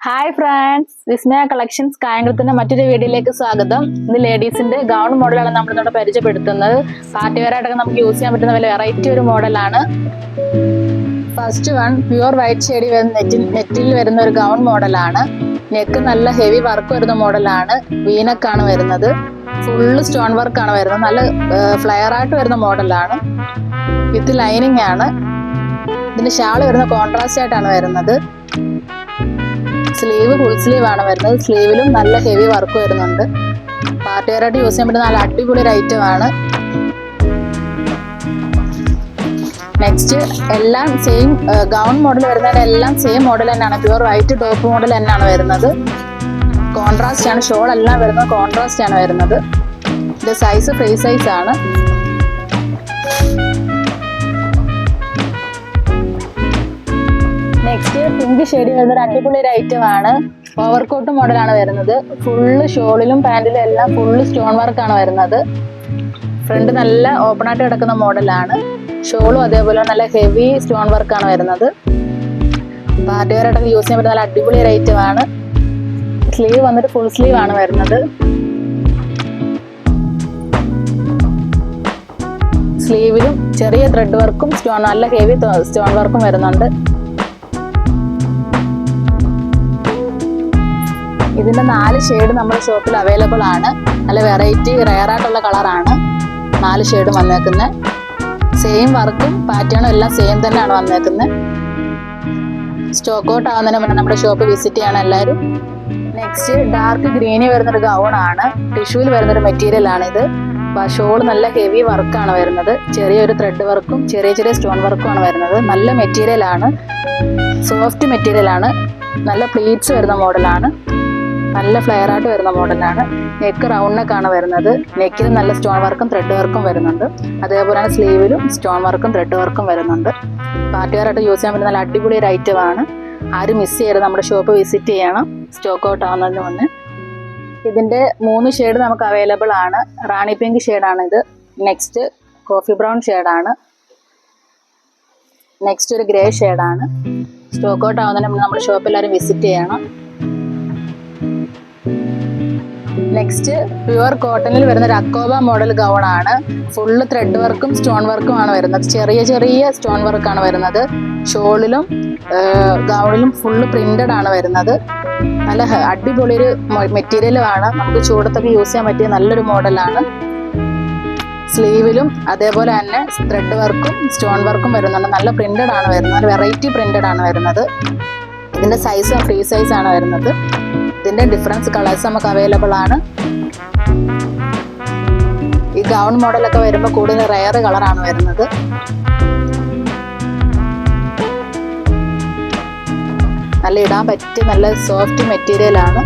Hi friends, വിസ്മയ collections കായംകുളത്തിന്റെ മറ്റൊരു വീഡിയോയിലേക്ക് സ്വാഗതം. ഇന്ന് ലേഡീസിന്റെ ഗൗൺ മോഡലാണ് നമ്മൾ ഇന്നോട് പരിചയപ്പെടുത്തുന്നത്. പാർട്ടി വെയർ ആയിട്ടൊക്കെ നമുക്ക് യൂസ് ചെയ്യാൻ പറ്റുന്ന വലിയ വെറൈറ്റി ഒരു മോഡലാണ്. ഫസ്റ്റ് വൺ പ്യുവർ വൈറ്റ് ഷെയ്ഡിൽ വരുന്ന നെറ്റിൽ വരുന്ന ഒരു ഗൗൺ മോഡലാണ്. നെക്ക് നല്ല ഹെവി വർക്ക് വരുന്ന മോഡലാണ്. വീനക്കാണ് വരുന്നത്. ഫുള്ള് സ്റ്റോൺ വർക്കാണ് വരുന്നത്. നല്ല ഫ്ലെയർ ആയിട്ട് വരുന്ന മോഡലാണ്. വിത്ത് ലൈനിങ് ആണ്. ഇതിന്റെ ഷാള് വരുന്ന കോൺട്രാസ്റ്റ് ആയിട്ടാണ് വരുന്നത്. സ്ലീവ് ഫുൾ സ്ലീവ് ആണ് വരുന്നത്. സ്ലീവിലും നല്ല ഹെവി വർക്ക് വരുന്നുണ്ട്. പാർട്ടി വെയർ ആയിട്ട് യൂസ് ചെയ്യാൻ പറ്റുന്ന നല്ല അടിപൊളി ഒരു ഐറ്റം ആണ്. നെക്സ്റ്റ് എല്ലാം സെയിം ഗൗൺ മോഡൽ വരുന്നതിന്റെ എല്ലാം സെയിം മോഡൽ തന്നെയാണ്. പ്യുവർ വൈറ്റ് ടോപ്പ് മോഡൽ തന്നെയാണ് വരുന്നത്. കോൺട്രാസ്റ്റ് ആണ്. ഷോൾ എല്ലാം വരുന്നത് കോൺട്രാസ്റ്റ് ആണ് വരുന്നത്. ഇത് സൈസ് ഫ്രീ സൈസ് ആണ്. നെക്സ്റ്റ് പിങ്ക് ഷെയ്ഡ് വരുന്ന ഒരു അടിപൊളി ഒരു ഐറ്റം ആണ്. ഓവർകോട്ട് മോഡലാണ് വരുന്നത്. ഫുള്ള് ഷോളിലും പാൻറ്റിലും എല്ലാം ഫുള്ള് സ്റ്റോൺ വർക്കാണ് വരുന്നത്. ഫ്രണ്ട് നല്ല ഓപ്പൺ ആയിട്ട് കിടക്കുന്ന മോഡലാണ്. ഷോളും അതേപോലെ നല്ല ഹെവി സ്റ്റോൺ വർക്കാണ് വരുന്നത്. പാർട്ടി വെയർ ആയിട്ടൊക്കെ യൂസ് ചെയ്യാൻ പറ്റുന്ന നല്ല അടിപൊളി ഒരു ഐറ്റം ആണ്. സ്ലീവ് വന്നിട്ട് ഫുൾ സ്ലീവ് ആണ് വരുന്നത്. സ്ലീവിലും ചെറിയ ത്രെഡ് വർക്കും നല്ല ഹെവി സ്റ്റോൺ വർക്കും വരുന്നുണ്ട്. ഇതിന്റെ 4 ഷെയ്ഡ് നമ്മുടെ ഷോപ്പിൽ അവൈലബിൾ ആണ്. നല്ല വെറൈറ്റി റെയർ ആയിട്ടുള്ള കളറാണ് 4 ഷെയ്ഡ് വന്നേക്കുന്നത്. സെയിം വർക്കും പാറ്റേണും എല്ലാം സെയിം തന്നെയാണ് വന്നേക്കുന്നത്. സ്റ്റോക്ക് ഔട്ട് ആവുന്നതിന് മുന്നേ നമ്മുടെ ഷോപ്പ് വിസിറ്റ് ചെയ്യണം എല്ലാവരും. നെക്സ്റ്റ് ഡാർക്ക് ഗ്രീനിൽ വരുന്നൊരു ഗൗൺ ആണ്. ടിഷ്യൂവിൽ വരുന്നൊരു മെറ്റീരിയൽ ആണ് ഇത്. ഷോൾ നല്ല ഹെവി വർക്കാണ് വരുന്നത്. ചെറിയൊരു ത്രെഡ് വർക്കും ചെറിയ സ്റ്റോൺ വർക്കും ആണ് വരുന്നത്. നല്ല മെറ്റീരിയൽ ആണ്. സോഫ്റ്റ് മെറ്റീരിയൽ ആണ്. നല്ല പ്ലീറ്റ്സ് വരുന്ന മോഡലാണ്. നല്ല ഫ്ലെയർ ആയിട്ട് വരുന്ന മോഡലാണ്. നെക്ക് റൗണ്ട് നെക്കാണ് വരുന്നത്. നെക്കിന് നല്ല സ്റ്റോൺ വർക്കും ത്രെഡ് വർക്കും വരുന്നുണ്ട്. അതേപോലെ തന്നെ സ്ലീവിലും സ്റ്റോൺ വർക്കും ത്രെഡ് വർക്കും വരുന്നുണ്ട്. പാർട്ടി വെയർ ആയിട്ട് യൂസ് ചെയ്യാൻ പറ്റുന്ന നല്ല അടിപൊളി ഒരു ഐറ്റം ആണ്. ആരും മിസ് ചെയ്യരുത്, നമ്മുടെ ഷോപ്പ് വിസിറ്റ് ചെയ്യണം സ്റ്റോക്ക് ഔട്ട് ആവുന്നതിന് മുന്നേ. ഇതിന്റെ 3 ഷെയ്ഡ് നമുക്ക് അവൈലബിൾ ആണ്. റാണി പിങ്ക് ഷെയ്ഡാണ് ഇത്. നെക്സ്റ്റ് കോഫി ബ്രൗൺ ഷെയ്ഡാണ്. നെക്സ്റ്റ് ഒരു ഗ്രേ ഷെയ്ഡാണ്. സ്റ്റോക്ക് ഔട്ട് ആവുന്നതിന് മുന്നേ നമ്മുടെ ഷോപ്പ് എല്ലാവരും വിസിറ്റ് ചെയ്യണം. നെക്സ്റ്റ് പ്യുവർ കോട്ടണിൽ വരുന്ന ഒരു അക്കോബ മോഡൽ ഗൗൺ ആണ്. ഫുള്ള് ത്രെഡ് വർക്കും സ്റ്റോൺ വർക്കും ആണ് വരുന്നത്. ചെറിയ സ്റ്റോൺ വർക്കാണ് വരുന്നത്. ഷോളിലും ഗൗണിലും ഫുള്ള് പ്രിന്റഡ് ആണ് വരുന്നത്. നല്ല അടിപൊളി ഒരു മെറ്റീരിയലും ആണ്. നമുക്ക് ചൂടത്തൊക്കെ യൂസ് ചെയ്യാൻ പറ്റിയ നല്ലൊരു മോഡലാണ്. സ്ലീവിലും അതേപോലെ തന്നെ ത്രെഡ് വർക്കും സ്റ്റോൺ വർക്കും വരുന്നുണ്ട്. നല്ല പ്രിന്റഡ് ആണ് വരുന്നത്. നല്ല വെറൈറ്റി പ്രിന്റഡ് ആണ് വരുന്നത്. ഇതിന്റെ സൈസ് ഫ്രീ സൈസ് ആണ് വരുന്നത്. ഇതിന്റെ ഡിഫറൻസ് കളേഴ്സ് നമുക്ക് അവൈലബിൾ ആണ്. ഈ ഗൗൺ മോഡലൊക്കെ വരുമ്പോൾ കൂടുതൽ റെയർ കളറാണ് വരുന്നത്. നല്ല ഇടാൻ പറ്റിയ നല്ല സോഫ്റ്റ് മെറ്റീരിയൽ ആണ്.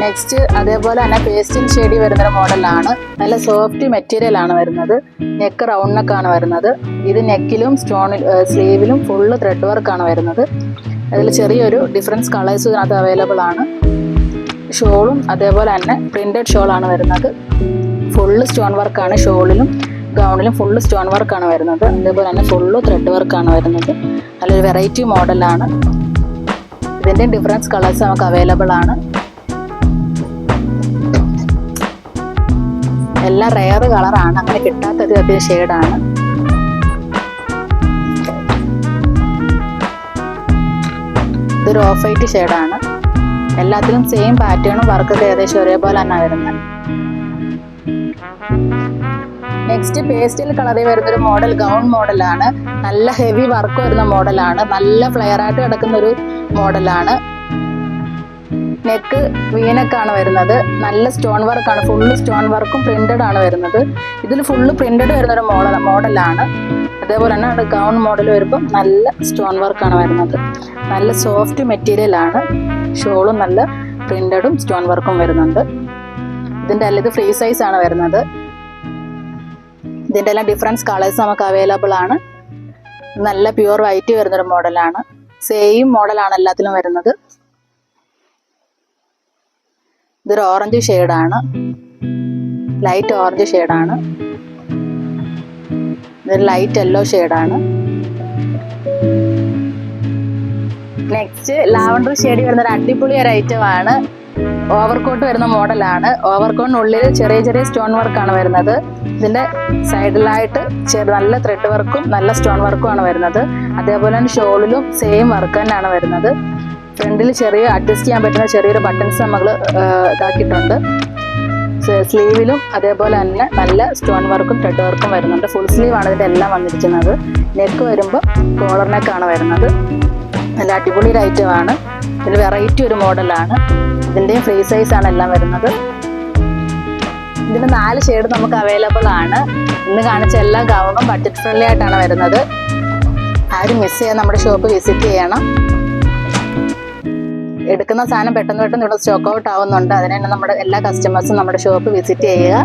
നെക്സ്റ്റ് അതേപോലെ തന്നെ പേസ്റ്റൽ ഷെയ്ഡിൽ വരുന്നൊരു മോഡലാണ്. നല്ല സോഫ്റ്റ് മെറ്റീരിയൽ ആണ് വരുന്നത്. നെക്ക് റൗണ്ട് നെക്കാണ് വരുന്നത്. ഇത് നെക്കിലും സ്ലീവിലും ഫുള്ള് ത്രെഡ് വർക്കാണ് വരുന്നത്. അതിൽ ചെറിയൊരു ഡിഫറൻസ് കളേഴ്സ് ഇതിനകത്ത് അവൈലബിൾ ആണ്. ഷോളും അതേപോലെ തന്നെ പ്രിന്റഡ് ഷോളാണ് വരുന്നത്. ഫുള്ള് സ്റ്റോൺ വർക്കാണ്. ഷോളിലും ഗൗണിലും ഫുള്ള് സ്റ്റോൺ വർക്കാണ് വരുന്നത്. അതേപോലെ തന്നെ ഫുള്ള് ത്രെഡ് വർക്കാണ് വരുന്നത്. നല്ലൊരു വെറൈറ്റി മോഡലാണ്. ഇതിൻ്റെ ഡിഫറൻസ് കളേഴ്സ് നമുക്ക് അവൈലബിൾ ആണ്. എല്ലാം റെയർ കളറാണ്. അങ്ങനെ കിട്ടാത്തൊരു ഷെയ്ഡാണ്. ഇതൊരു ഓഫ് വൈറ്റ് ഷെയ്ഡാണ്. എല്ലാത്തിലും സെയിം പാറ്റേണും വർക്കൊക്കെ ഏകദേശം ഒരേപോലെ തന്നെ വരുന്നത്. നെക്സ്റ്റ് പേസ്റ്റൽ കളറിൽ വരുന്നൊരു മോഡൽ ഗൗൺ മോഡലാണ്. നല്ല ഹെവി വർക്ക് വരുന്ന മോഡലാണ്. നല്ല ഫ്ലെയർ ആയിട്ട് കിടക്കുന്ന ഒരു മോഡലാണ്. നെക്ക് വീനക്കാണ് വരുന്നത്. നല്ല സ്റ്റോൺ വർക്കാണ്. ഫുള്ള് സ്റ്റോൺ വർക്കും പ്രിന്റഡ് ആണ് വരുന്നത്. ഇതിൽ ഫുള്ള് പ്രിന്റഡ് വരുന്നൊരു മോഡലാണ്. അതേപോലെ തന്നെ ഗൗൺ മോഡൽ വരുമ്പോൾ നല്ല സ്റ്റോൺ വർക്കാണ് വരുന്നത്. നല്ല സോഫ്റ്റ് മെറ്റീരിയൽ ആണ്. ഷോളും നല്ല പ്രിന്റഡും സ്റ്റോൺ വർക്കും വരുന്നുണ്ട്. ഇത് ഫ്രീ സൈസ് ആണ് വരുന്നത്. ഇതിൻ്റെ എല്ലാം ഡിഫറൻസ് കളേഴ്സ് നമുക്ക് അവൈലബിൾ ആണ്. നല്ല പ്യുവർ വൈറ്റ് വരുന്നൊരു മോഡലാണ്. സെയിം മോഡലാണ് എല്ലാത്തിലും വരുന്നത്. ഇതൊരു ഓറഞ്ച് ഷെയ്ഡാണ്. ലൈറ്റ് ഓറഞ്ച് ഷെയ്ഡാണ്. ഇതൊരു ലൈറ്റ് യെല്ലോ ഷെയ്ഡാണ്. നെക്സ്റ്റ് ലാവണ്ടർ ഷെയ്ഡ് വരുന്ന ഒരു അടിപൊളി ഒരു ഐറ്റം ആണ്. ഓവർകോട്ട് വരുന്ന മോഡലാണ്. ഓവർകോട്ടിനുള്ളിൽ ചെറിയ ചെറിയ സ്റ്റോൺ വർക്കാണ് വരുന്നത്. ഇതിന്റെ സൈഡിലായിട്ട് നല്ല ത്രെഡ് വർക്കും നല്ല സ്റ്റോൺ വർക്കും ആണ് വരുന്നത്. അതേപോലെ തന്നെ ഷോളിലും സെയിം വർക്ക് തന്നെയാണ് വരുന്നത്. ഫ്രണ്ടിൽ ചെറിയ അഡ്ജസ്റ്റ് ചെയ്യാൻ പറ്റുന്ന ചെറിയൊരു ബട്ടൺസ് നമ്മൾ ഇതാക്കിയിട്ടുണ്ട്. സ്ലീവിലും അതേപോലെ തന്നെ നല്ല സ്റ്റോൺ വർക്കും ത്രെഡ് വർക്കും വരുന്നുണ്ട്. ഫുൾ സ്ലീവ് ആണ് ഇതിന്റെ എല്ലാം വന്നിരിക്കുന്നത്. നെക്ക് വരുമ്പോൾ കോളർ നെക്കാണ് വരുന്നത്. നല്ല അടിപൊളി ഒരു ഐറ്റം ആണ്. ഇതിന് വെറൈറ്റി ഒരു മോഡലാണ്. ഇതിന്റെയും ഫ്രീ സൈസ് ആണ് എല്ലാം വരുന്നത്. ഇതിന് 4 ഷെയ്ഡ് നമുക്ക് അവൈലബിൾ ആണ്. ഇന്ന് കാണിച്ച എല്ലാ ഗൗണും ബഡ്ജറ്റ് ഫ്രണ്ട്ലി ആയിട്ടാണ് വരുന്നത്. ആരും മിസ് ചെയ്യാൻ നമ്മുടെ ഷോപ്പ് വിസിറ്റ് ചെയ്യണം. എടുക്കുന്ന സാധനം പെട്ടെന്ന് ഇവിടെ സ്റ്റോക്ക് ഔട്ട് ആവുന്നുണ്ട്. അതിനാണ് നമ്മുടെ എല്ലാ കസ്റ്റമേഴ്സും നമ്മുടെ ഷോപ്പ് വിസിറ്റ് ചെയ്യുക.